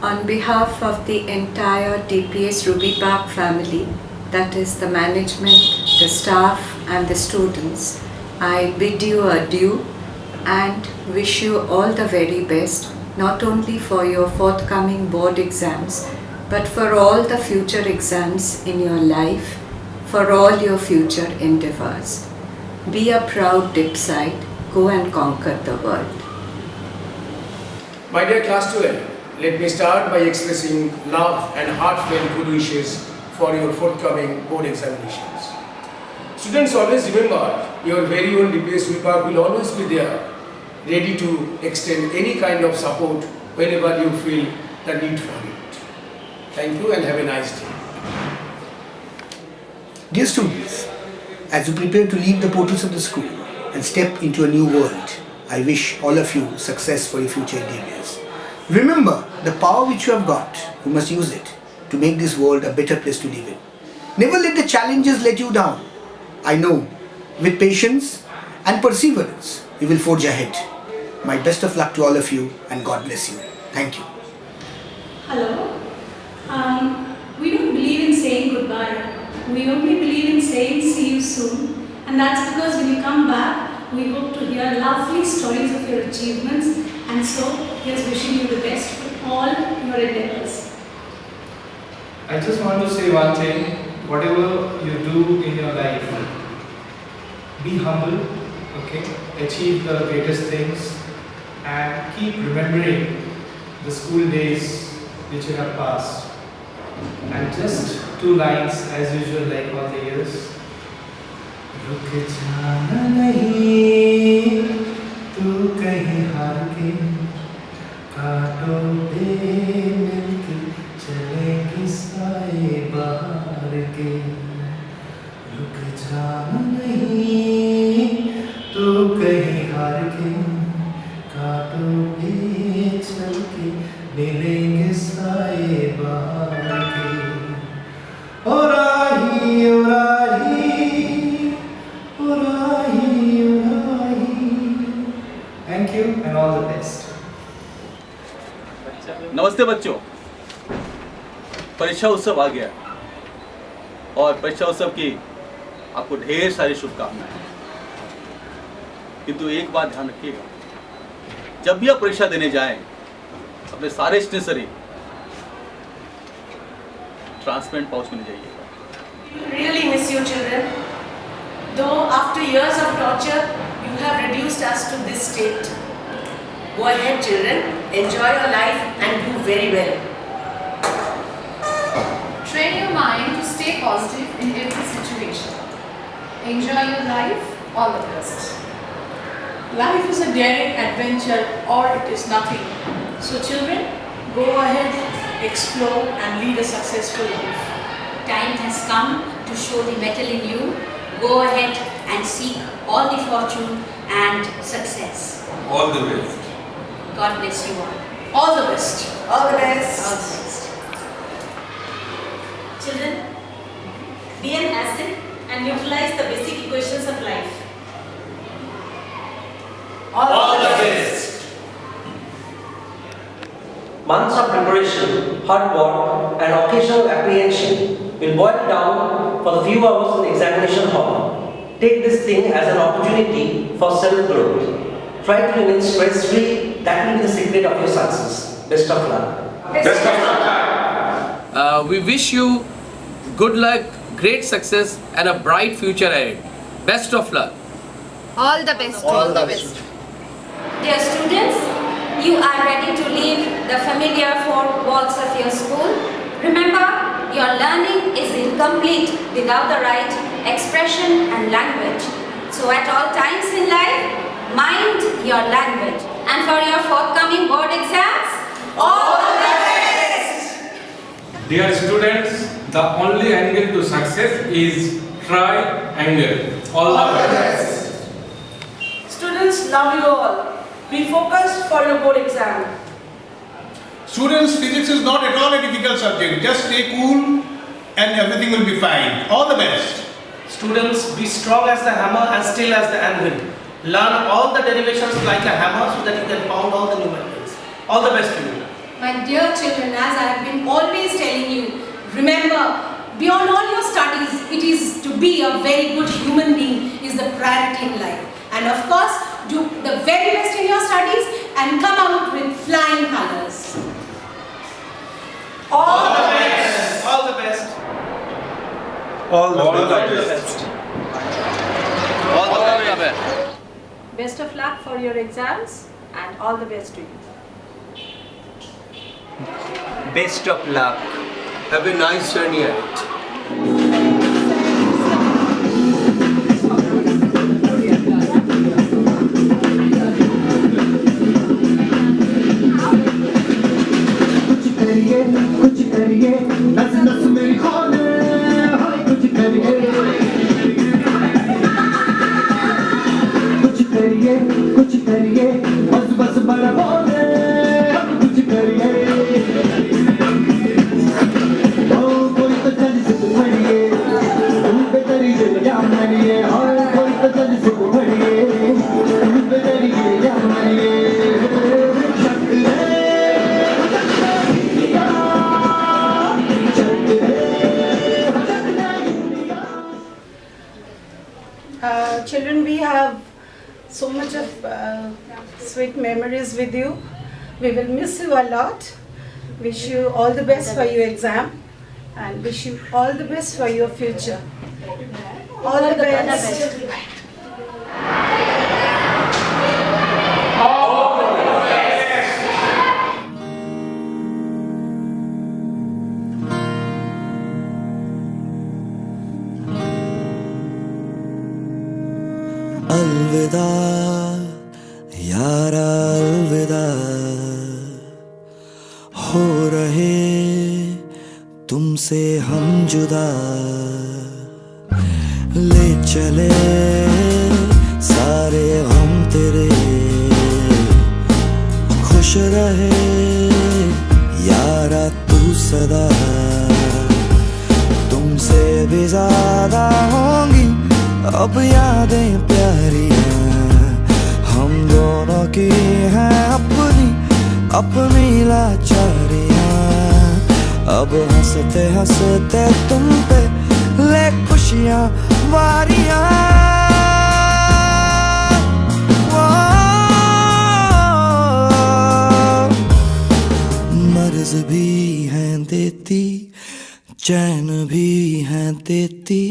On behalf of the entire TPS Ruby Park family, that is the management, the staff and the students, I bid you adieu and wish you all the very best, not only for your forthcoming board exams, but for all the future exams in your life, for all your future endeavors. Be a proud Dipside, go and conquer the world. My dear class 12, let me start by expressing love and heartfelt good wishes for your forthcoming board examinations. Students, always remember your very own DPS Ruby Park will always be there, ready to extend any kind of support whenever you feel the need for it. Thank you and have a nice day. Dear students, as you prepare to leave the portals of the school and step into a new world, I wish all of you success for your future endeavors. Remember, the power which you have got, you must use it to make this world a better place to live in. Never let the challenges let you down. I know, with patience and perseverance, you will forge ahead. My best of luck to all of you and God bless you. Thank you. Hello. We don't believe in saying goodbye. We only believe in saying see you soon. And that's because when you come back, we hope to hear lovely stories of your achievements. And so, here's wishing you the best for all your endeavors. I just want to say one thing. Whatever you do in your life, be humble, okay? Achieve the greatest things and keep remembering the school days which you have passed. And just 2 lines as usual like all the years. रुक जाना नहीं तू कहीं हार के कांटों पे मिलके चलेंगे साए बाहर के रुक जाना नहीं तू कहीं हार के कांटों पे चल के मिलेंगे साए बाहर के ओ राही ओ राही ओ राही ओ राही thank you and all the best नमस्ते बच्चों, परीक्षा उत्सव आ गया और परीक्षा उत्सव की आपको ढेर सारी शुभकामनाएं। किंतु एक बात ध्यान रखिएगा, जब भी आप परीक्षा देने जाएं अपने सारे स्टेशनरी ट्रांसपेरेंट पाउच में ले जाइएगा। Really miss you, children. Though after years of torture, you have reduced us to this state. Go ahead, children. Enjoy your life and do very well. Train your mind to stay positive in every situation. Enjoy your life. All the best. Life is a daring adventure or it is nothing. So children, go ahead, explore and lead a successful life. Time has come to show the mettle in you. Go ahead and seek all the fortune and success. All the best. God bless you all. All the best. All the best. All the best. Children, be an asset and utilize the basic equations of life. All the best. Months of preparation, hard work and occasional apprehension will boil down for the few hours in the examination hall. Take this thing as an opportunity for self-growth. Try to remain stress-free. That will be the secret of your success. Best of luck. Best of luck. We wish you good luck, great success and a bright future ahead. Best of luck. All the best. All the best. Dear students, you are ready to leave the familiar 4 walls of your school. Remember, your learning is incomplete without the right expression and language. So at all times in life, mind your language. And for your forthcoming board exams, all the best! Dear students, the only angle to success is triangle. All the best. Students, love you all. Be focused for your board exam. Students, physics is not at all a difficult subject. Just stay cool and everything will be fine. All the best. Students, be strong as the hammer and still as the anvil. Learn all the derivations like a hammer so that you can pound all the numericals. All the best to you. My dear children, as I have been always telling you, remember, beyond all your studies, it is to be a very good human being is the priority in life. And of course, do the very best in your studies and come out with flying colors. All the best. All the best. All the best. All the best. Best of luck for your exams and all the best to you. Best of luck. Have a nice journey ahead. कुछ करिए नस नस मेरी खोले हाय कुछ करिए बस बस बड़ा बोले कुछ करिए ओ कोई तो चल से पड़िए तुम पे करिए या मरिए हाय कोई तो चल से पड़िए तुम पे करिए या मरिए Children, we have so much of sweet memories with you. We will miss you a lot. Wish you all the best for your exam and wish you all the best for your future. All the best. अलविदा यारा अलविदा हो रहे तुमसे हम जुदा ले चले सारे हम तेरे खुश रहे यारा तू सदा तुमसे भी ज्यादा होंगी अब यादें प्यारियां हम दोनों की हैं अपनी लाचारियां अब हंसते हंसते तुम पे ले खुशियां वारियां मर्ज भी हैं देती चैन भी हैं देती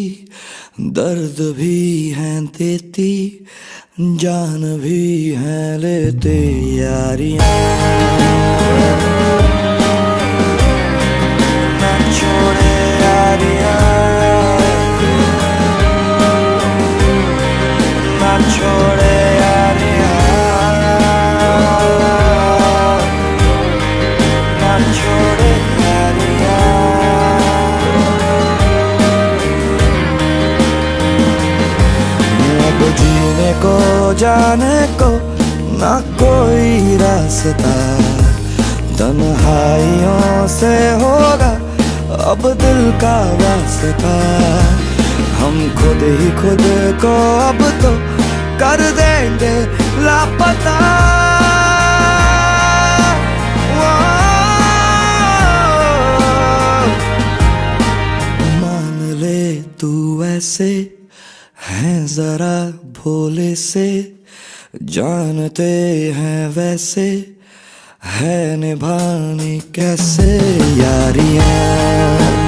दर्द भी हैं देती जान भी हैं लेते यारियां ना छोड़े यारियां ना छोड़े यारियां ना छोड़े यारियां जीने को जाने को ना कोई रास्ता तन्हाइयों से होगा अब दिल का वास्ता हम खुद ही खुद को अब तो कर देंगे लापता मान ले तू ऐसे हैं जरा भोले से जानते हैं वैसे है निभानी कैसे यारियां